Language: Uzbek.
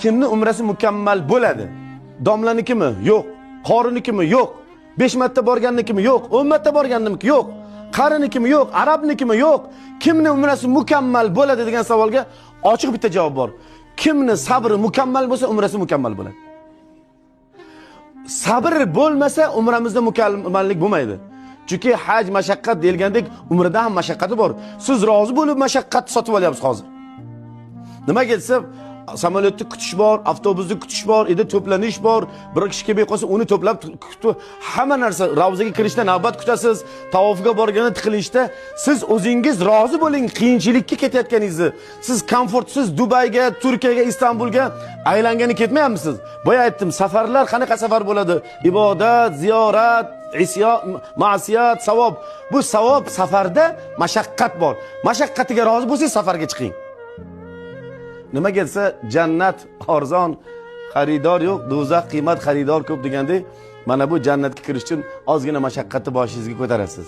kimni umrasi mukammal bo'ladi? Domlanikimi? Yo'q. Qorinikimi? Yo'q. 5 marta borgannikimi? Yo'q. 10 marta borgannikimi? Yo'q. Qarinikimi? Yo'q. Arabnikimi? Yo'q. Kimni umrasi mukammal bo'ladi degan savolga ochiq bitta javob bor. Kimni sabri mukammal bo'lsa, umrasi mukammal bo'ladi. Sabr bo'lmasa, umramizda mukammallik bo'lmaydi. Chunki haj mashaqqat deyilgandek, umrda ham mashaqqati bor. Siz rozi bo'lib mashaqqat sotib olyapsiz hozir. Nimaga desa, samolyotni kutish bor, avtobusni kutish bor, to'planish bor. Bir kishi kelmay qolsa, uni to'plab hamma narsa, ravzaga kirishda navbat kutasiz, tavofga borganda tiqilishda siz o'zingiz rozi bo'ling qiyinchilikka ketayotganingizni. Siz komfortsiz Dubayga, Turkiyaga, Istanbulga aylangani ketmayapsiz. Boya aytdim, safarlar qanaqa safar bo'ladi? Ibodat, ziyorat, isyon, ma'siyat, savob. Bu savob safarda mashaqqat bor. Mashaqqatiga rozi bo'lsangiz safarga chiqing. Nima kelsa jannat arzon, xaridor yo'q, do'zax qiymat, xaridor ko'p degandek, mana bu jannatga kirish uchun ozgina mashaqqatni boshingizga ko'tarasiz.